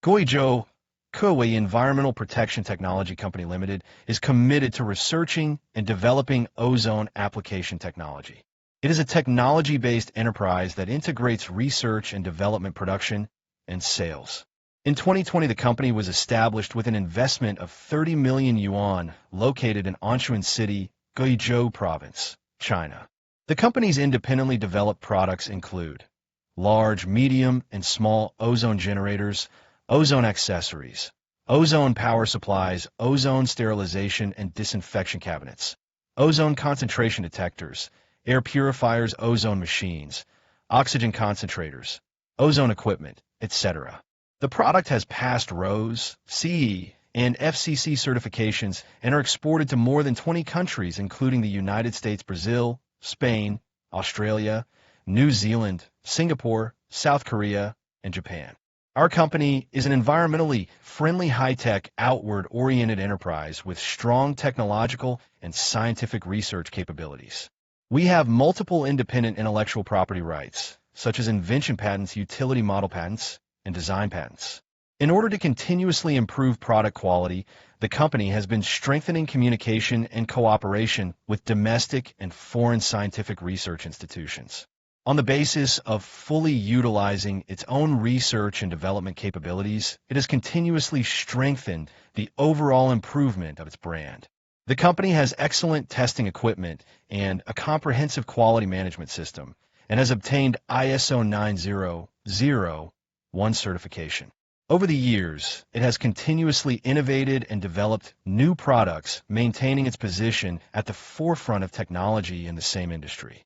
Guizhou, Kewei Environmental Protection Technology Company Limited is committed to researching and developing ozone application technology. It is a technology-based enterprise that integrates research and development production and sales. In 2020, the company was established with an investment of 30 million yuan located in Anshun City, Guizhou Province, China. The company's independently developed products include large, medium, and small ozone generators, ozone accessories, ozone power supplies, ozone sterilization and disinfection cabinets, ozone concentration detectors, air purifiers, ozone machines, oxygen concentrators, ozone equipment, etc. The product has passed RoHS, CE, and FCC certifications and are exported to more than 20 countries, including the United States, Brazil, Spain, Australia, New Zealand, Singapore, South Korea, and Japan. Our company is an environmentally friendly, high-tech, outward-oriented enterprise with strong technological and scientific research capabilities. We have multiple independent intellectual property rights, such as invention patents, utility model patents, and design patents. In order to continuously improve product quality, the company has been strengthening communication and cooperation with domestic and foreign scientific research institutions. On the basis of fully utilizing its own research and development capabilities, it has continuously strengthened the overall improvement of its brand. The company has excellent testing equipment and a comprehensive quality management system, and has obtained ISO 9001 certification. Over the years, it has continuously innovated and developed new products, maintaining its position at the forefront of technology in the same industry.